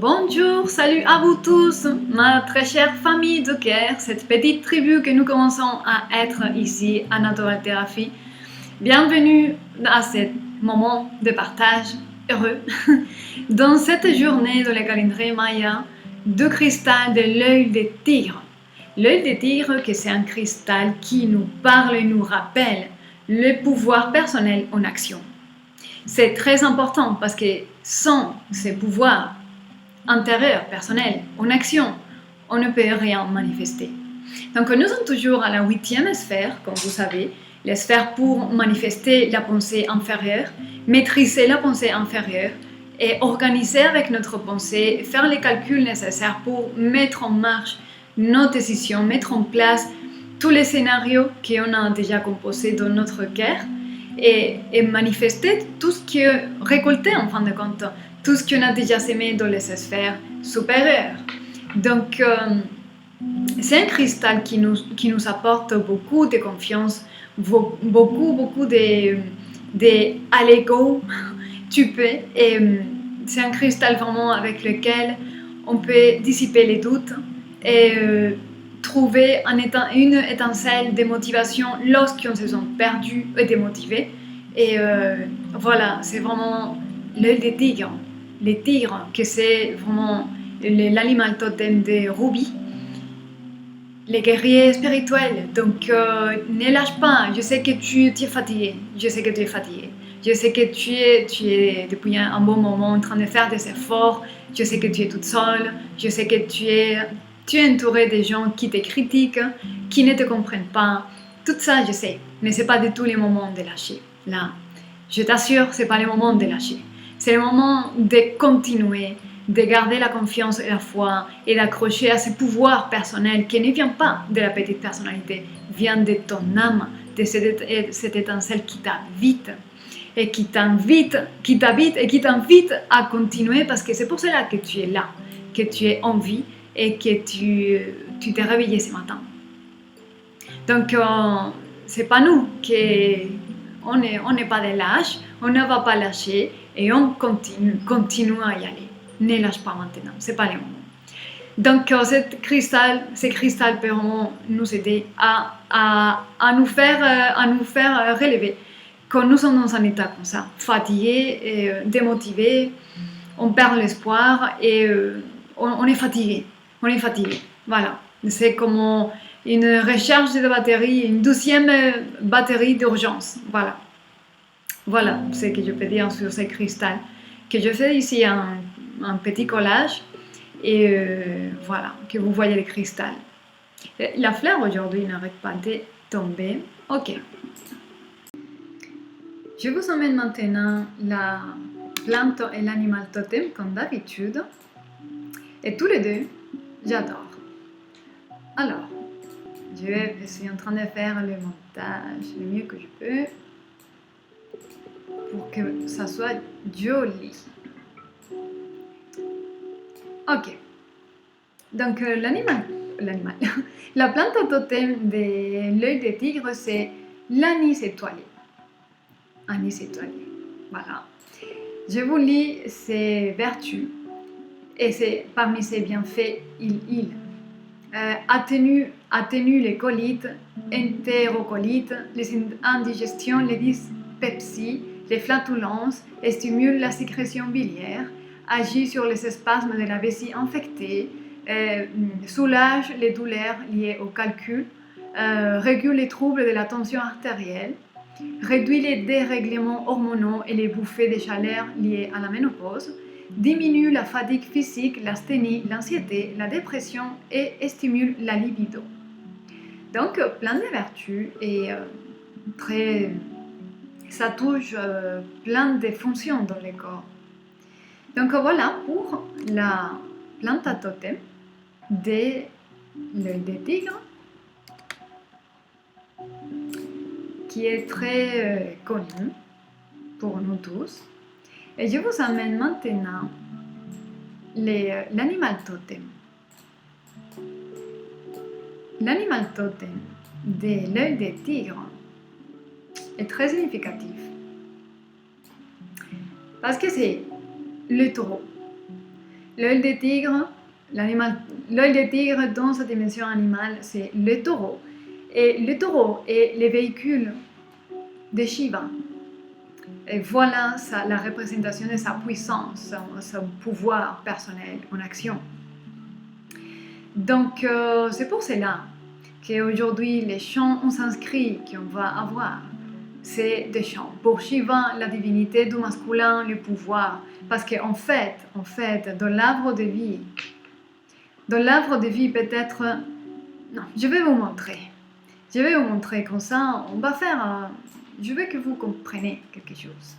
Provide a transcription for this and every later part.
Bonjour, salut à vous tous, ma très chère famille de cœur, cette petite tribu que nous commençons à être ici à Natural Therapy. Bienvenue à ce moment de partage heureux dans cette journée de la calendrier Maya de cristal de l'œil des tigres. L'œil des tigres, que c'est un cristal qui nous parle et nous rappelle le pouvoir personnel en action. C'est très important parce que sans ces pouvoirs intérieur, personnel, en action, on ne peut rien manifester. Donc nous sommes toujours à la 8e sphère, comme vous savez, la sphère pour manifester la pensée inférieure, maîtriser la pensée inférieure et organiser avec notre pensée, faire les calculs nécessaires pour mettre en marche nos décisions, mettre en place tous les scénarios qu'on a déjà composés dans notre cœur et manifester tout ce qui est récolté en fin de compte, tout ce qu'on a déjà semé dans les sphères supérieures. Donc, c'est un cristal qui nous apporte beaucoup de confiance, beaucoup de allez go, tu peux. Et c'est un cristal vraiment avec lequel on peut dissiper les doutes et trouver une étincelle de motivation lorsqu'on se sent perdu et démotivé. Et voilà, c'est vraiment l'œil des tigres. Les tigres, que c'est vraiment l'animal totem de Ruby, les guerriers spirituels. Donc ne lâche pas, je sais que tu es fatigué, je sais que tu es fatigué. Je sais que tu es depuis un bon moment en train de faire des efforts, je sais que tu es toute seule, je sais que tu es entouré de gens qui te critiquent, qui ne te comprennent pas. Tout ça, je sais, mais ce n'est pas du tout le moment de lâcher. Là, je t'assure, ce n'est pas le moment de lâcher. C'est le moment de continuer, de garder la confiance et la foi et d'accrocher à ce pouvoir personnel qui ne vient pas de la petite personnalité, vient de ton âme, de cette étincelle qui t'habite et qui t'habite et qui t'invite à continuer parce que c'est pour cela que tu es là, que tu es en vie et que tu t'es réveillé ce matin. Donc, c'est pas nous on n'est pas des lâches, on ne va pas lâcher et on continue à y aller. Ne lâche pas maintenant, c'est pas le moment. Donc, ce cristal peut vraiment nous aider à nous faire relever. Quand nous sommes dans un état comme ça, fatigué, et démotivé, on perd l'espoir et on est fatigué. Voilà, c'est comme une recharge de batterie, une 12e batterie d'urgence. Voilà ce que je peux dire sur ce cristal. Que je fais ici un petit collage et voilà, que vous voyez le cristal. La fleur aujourd'hui n'arrête pas de tomber. Ok. Je vous emmène maintenant la plante et l'animal totem comme d'habitude. Et tous les deux, j'adore. Alors, je suis en train de faire le montage le mieux que je peux pour que ça soit joli. Ok. Donc, l'animal, la plante totem de l'œil des tigres, c'est l'anis étoilé. Anis étoilé. Voilà. Je vous lis ses vertus. Et c'est parmi ses bienfaits, il atténue les colites, entérocolites, les indigestions, les dyspepsies, les flatulences, et stimule la sécrétion biliaire, agit sur les spasmes de la vessie infectée, soulage les douleurs liées au calcul, régule les troubles de la tension artérielle, réduit les dérèglements hormonaux et les bouffées de chaleur liées à la ménopause, diminue la fatigue physique, l'asthénie, l'anxiété, la dépression et stimule la libido. Donc, plein de vertus et ça touche plein de fonctions dans le corps. Donc voilà pour la plante à totem de l'œil des tigres, qui est très connue pour nous tous. Et je vous amène maintenant l'animal totem. L'animal totem de l'œil des tigres est très significatif parce que c'est le taureau. L'œil de tigre, l'œil de tigre dans sa dimension animale, c'est le taureau. Et le taureau est le véhicule de Shiva. Et voilà la représentation de sa puissance, son pouvoir personnel en action. Donc, c'est pour cela qu'aujourd'hui, les chants en sanskrit qu'on va avoir, c'est des chants pour Shiva, la divinité du masculin, le pouvoir. Parce qu'en fait, dans l'arbre de vie, peut-être... Non, je vais vous montrer. Je vais vous montrer comme ça, on va faire... je veux que vous compreniez quelque chose,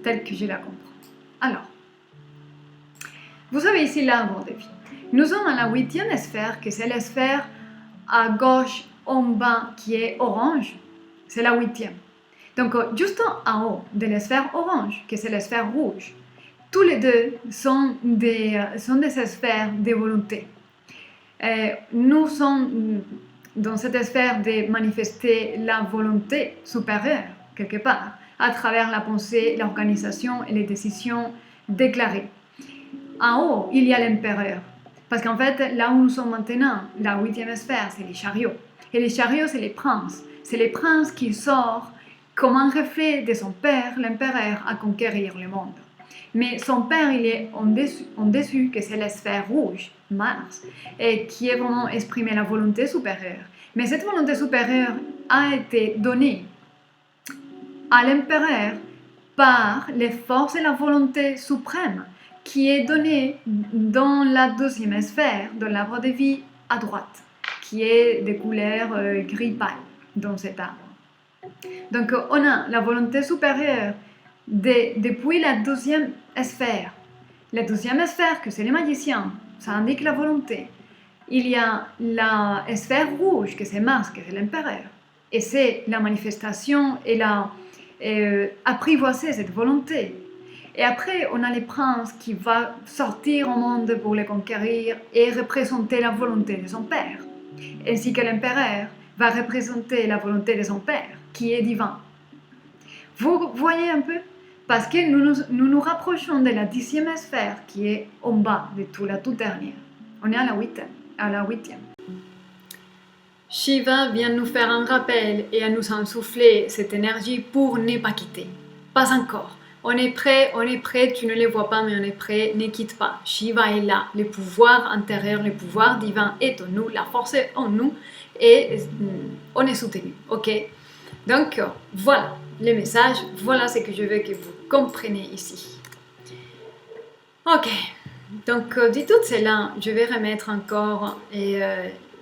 tel que je la comprends. Alors, vous avez ici l'arbre de vie. Nous sommes à la 8e sphère, que c'est la sphère à gauche en bas qui est orange. C'est la 8e. Donc, juste en haut de la sphère orange, que c'est la sphère rouge, tous les deux sont des sphères de volonté. Nous sommes dans cette sphère de manifester la volonté supérieure, quelque part, à travers la pensée, l'organisation et les décisions déclarées. En haut, il y a l'empereur. Parce qu'en fait, là où nous sommes maintenant, la 8e sphère, c'est les chariots. Et les chariots, c'est les princes. C'est les princes qui sortent comme un reflet de son père, l'empereur, à conquérir le monde. Mais son père, il est en dessus, que c'est la sphère rouge, Mars, et qui est vraiment exprimé la volonté supérieure. Mais cette volonté supérieure a été donnée à l'empereur par les forces et la volonté suprême qui est donnée dans la 2e sphère de l'arbre de vie à droite, qui est de couleur gris pâle dans cet arbre. Donc on a la volonté supérieure depuis la 2e sphère. La 2e sphère, que c'est les magiciens, ça indique la volonté. Il y a la sphère rouge, que c'est Mars, que c'est l'empereur. Et c'est la manifestation et apprivoiser cette volonté. Et après, on a les princes qui vont sortir au monde pour les conquérir et représenter la volonté de son père. Ainsi que l'empereur va représenter la volonté de son père, qui est divin. Vous voyez un peu? Parce que nous rapprochons de la 10e sphère, qui est en bas de la toute dernière. On est à la 8e. Shiva vient nous faire un rappel et à nous insouffler cette énergie pour ne pas quitter. Pas encore. On est prêt, tu ne les vois pas, mais on est prêt, ne quitte pas. Shiva est là, le pouvoir intérieur, le pouvoir divin est en nous, la force est en nous et on est soutenu, ok? Donc voilà le message, voilà ce que je veux que vous compreniez ici. Ok, donc dit tout cela, je vais remettre encore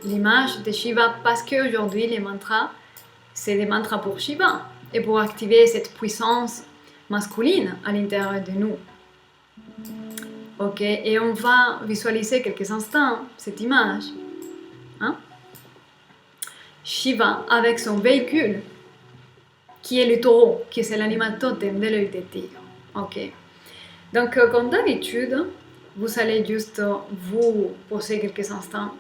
l'image de Shiva parce qu'aujourd'hui les mantras, c'est des mantras pour Shiva et pour activer cette puissance masculine à l'intérieur de nous. Ok, et on va visualiser quelques instants cette image. Hein? Shiva avec son véhicule, qui est le taureau, qui est l'animal totem de l'œil de tigre. Ok, donc comme d'habitude, vous allez juste vous poser quelques instants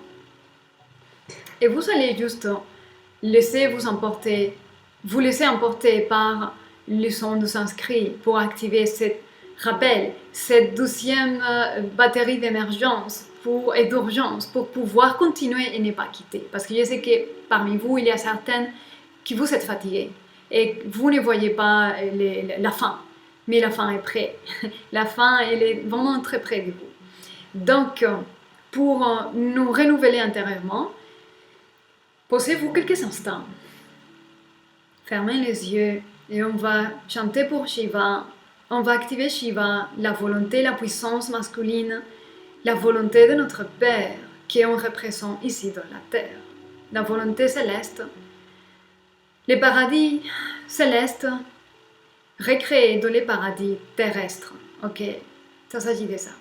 et vous allez juste vous laisser emporter par le son du sanskrit pour activer cette rappel, cette 12e batterie d'émergence et d'urgence pour pouvoir continuer et ne pas quitter. Parce que je sais que parmi vous, il y a certaines qui vous êtes fatiguées et vous ne voyez pas la fin, mais la fin est prête. La fin, elle est vraiment très près de vous. Donc, pour nous renouveler intérieurement, posez-vous quelques instants. Fermez les yeux et on va chanter pour Shiva. On va activer Shiva, la volonté, la puissance masculine, la volonté de notre Père qu'on représente ici dans la terre. La volonté céleste, les paradis célestes recréés dans les paradis terrestres. Ok, ça s'agit de ça.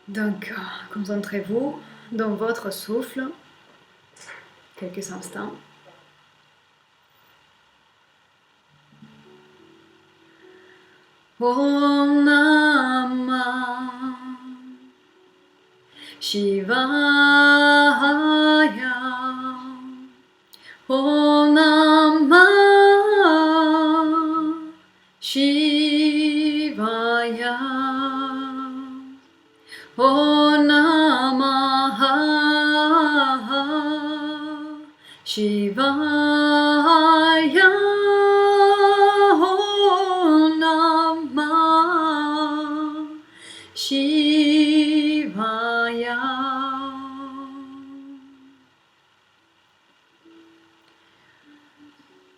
Donc, concentrez-vous dans votre souffle quelques instants. Om Namah Shivaya. Om Namah Shivaya. Om Namaha Shivaya. Om Namah Shivaya.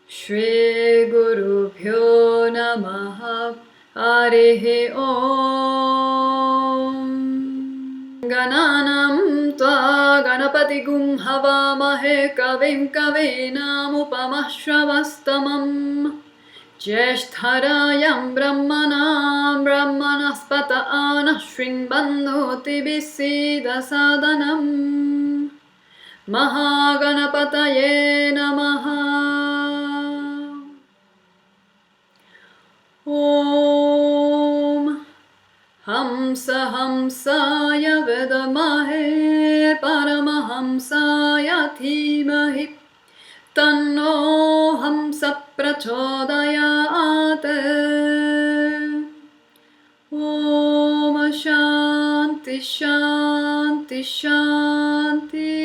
Shri Guru Pyo Namaha Harihi Om. Gananam Tva Ganapati Gum Havamahe Kavim Kavinam Upamashravastamam Jeshtarayam Brahmanam Brahmanaspata Anashrin Bandhoti Bisida Sadanam Mahaganapataye Namaha. Om Hamsa Hamsaya Vedamahe Paramahamsaya Dhimahi Tanno Hamsa Prachodayate. Om Shanti Shanti Shanti.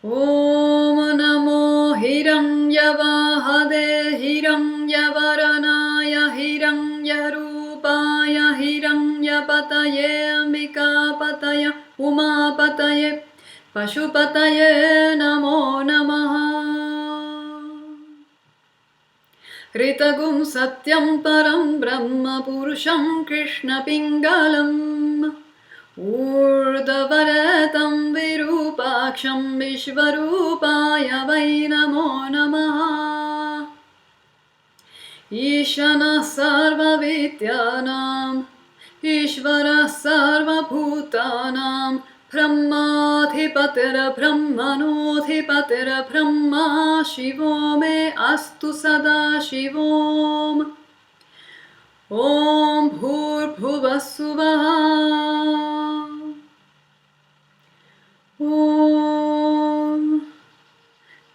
Om Namo Hiranyavahade Hiranyavaranaaya Hiranyarupaya Hiranyapataye Ambikapataya Umapataye Pashupataye Namo Namaha. Ritagum Satyam Param Brahma Purusham Krishna Pingalam Urdhavaretam Virupaksham Vishvarupaya Vai Namo Namaha. Ishana Sarva Vidyanam Ishvara Sarva Bhutanam Brahmadhipatera Brahmanodhipatera Brahma Shivo me astu sada Shivom. Om Bhurbhuvassuvaha. Om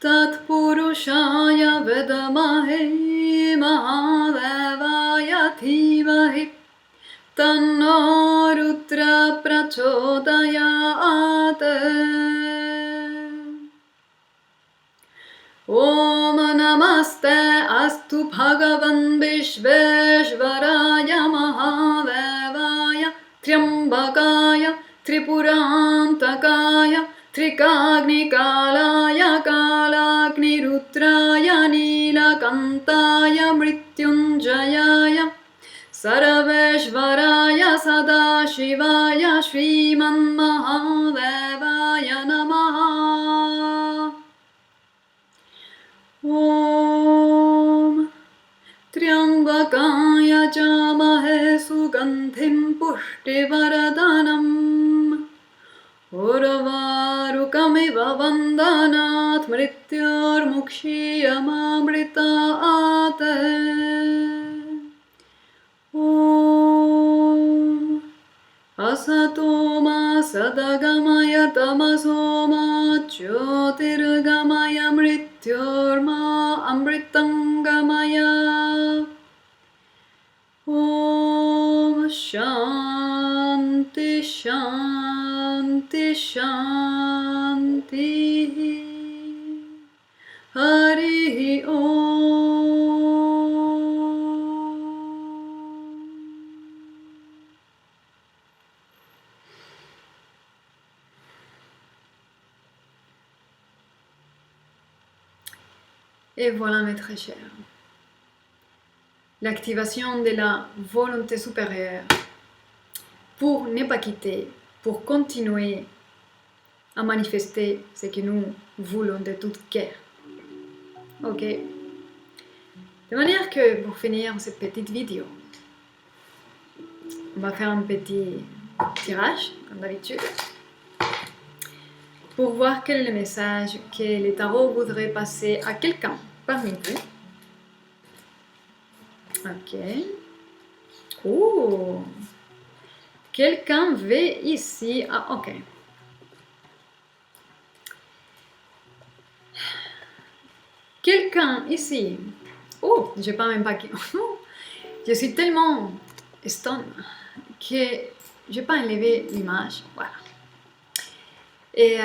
Tatpurushaya Vedamahe Mahadevaya Dhimahi Tanno Rudra Prachodayate. Om Namaste Astu Bhagavan Vishveshvaraya Mahadevaya Triambakaya Tripurantakaya Trikagnikalaya Kalagnirudraya Nilakantaya Mrityunjayaya Sarveshvaraya Sadashivaya Shriman Mahadevaya Namaha. Om Triambakaya Jamahe Sugandhim Pushtivaradanam Urvarukamiva Vandanat Mrityurmukshiyamamritaate. Om Asatoma Sadagamaya Tamasoma Jyotirgamaya Mrityurma Amritangamaya. Om Shanti Shanti Shanti. Hari Om. Et voilà mes très chers, l'activation de la volonté supérieure pour ne pas quitter, pour continuer à manifester ce que nous voulons de tout cœur. Ok. De manière que pour finir cette petite vidéo, on va faire un petit tirage, comme d'habitude, pour voir quel est le message que les tarots voudraient passer à quelqu'un parmi vous. Ok. Oh. Quelqu'un veut ici. Ah, ok. Quelqu'un ici Oh, j'ai pas même pas... Je suis tellement stun que j'ai pas enlevé l'image. Voilà. Et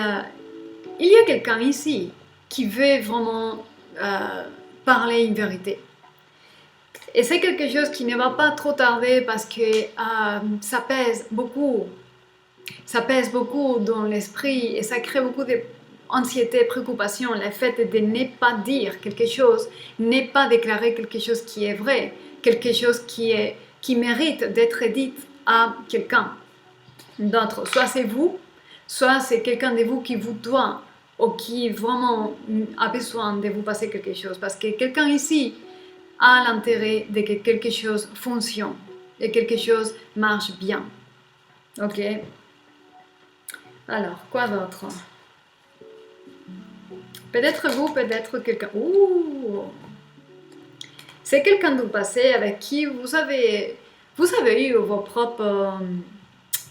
il y a quelqu'un ici qui veut vraiment parler une vérité. Et c'est quelque chose qui ne va pas trop tarder parce que ça pèse beaucoup. Ça pèse beaucoup dans l'esprit et ça crée beaucoup d'anxiété, préoccupation. Le fait de ne pas dire quelque chose, ne pas déclarer quelque chose qui est vrai, quelque chose qui mérite d'être dit à quelqu'un d'autre. Soit c'est vous, soit c'est quelqu'un de vous qui vous doit ou qui vraiment a besoin de vous passer quelque chose. Parce que quelqu'un ici a l'intérêt de que quelque chose fonctionne et quelque chose marche bien. Ok? Alors, quoi d'autre? Peut-être vous, peut-être quelqu'un... Ouh! C'est quelqu'un du passé avec qui vous avez eu vos propres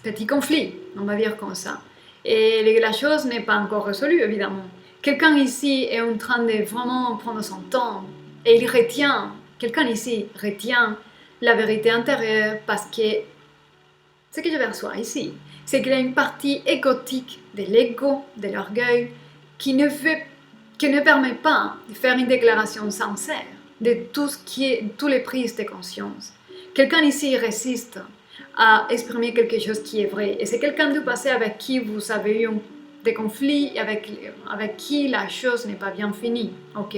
petits conflits, on va dire comme ça. Et la chose n'est pas encore résolue, évidemment. Quelqu'un ici est en train de vraiment prendre son temps et il retient, quelqu'un ici retient la vérité intérieure parce que ce que je perçois ici, c'est qu'il y a une partie égotique de l'ego, de l'orgueil, qui ne permet pas de faire une déclaration sincère de tout ce qui est, tous les prises de conscience. Quelqu'un ici résiste à exprimer quelque chose qui est vrai. Et c'est quelqu'un du passé avec qui vous avez eu des conflits et avec qui la chose n'est pas bien finie. Ok?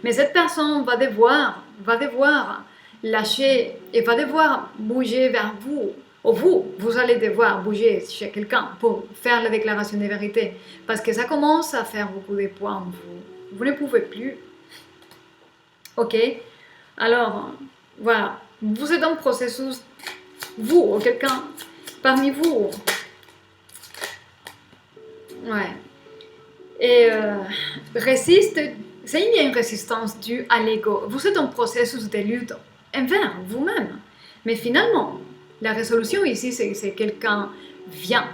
Mais cette personne va devoir lâcher et va devoir bouger vers vous. Ou vous allez devoir bouger chez quelqu'un pour faire la déclaration de vérité. Parce que ça commence à faire beaucoup de poids en vous. Vous ne pouvez plus. Ok? Alors, voilà. Vous êtes dans le processus, vous ou quelqu'un parmi vous. Ouais. Et résiste, il y a une résistance due à l'ego. Vous êtes en processus de lutte envers vous-même. Mais finalement, la résolution ici, c'est quelqu'un vient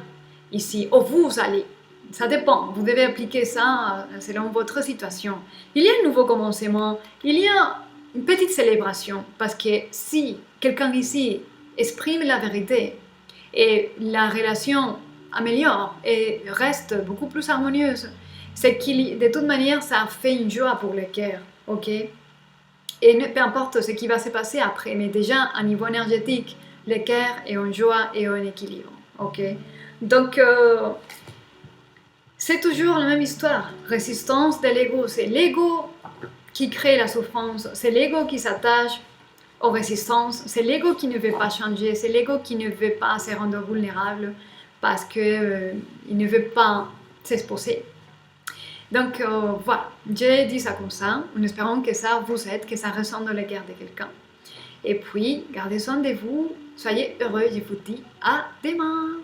ici, ou vous allez. Ça dépend, vous devez appliquer ça selon votre situation. Il y a un nouveau commencement, il y a une petite célébration, parce que si quelqu'un ici exprime la vérité et la relation améliore et reste beaucoup plus harmonieuse, c'est qu'il, de toute manière, ça fait une joie pour le cœur, ok? Et peu importe ce qui va se passer après, mais déjà, à niveau énergétique, le cœur est en joie et en équilibre, ok? Donc, c'est toujours la même histoire. Résistance de l'ego, c'est l'ego qui crée la souffrance, c'est l'ego qui s'attache aux résistances, c'est l'ego qui ne veut pas changer, c'est l'ego qui ne veut pas se rendre vulnérable parce qu'il ne veut pas s'exposer. Donc voilà, j'ai dit ça comme ça, en espérant que ça vous aide, que ça ressente dans le cœur de quelqu'un. Et puis, gardez soin de vous, soyez heureux, je vous dis à demain.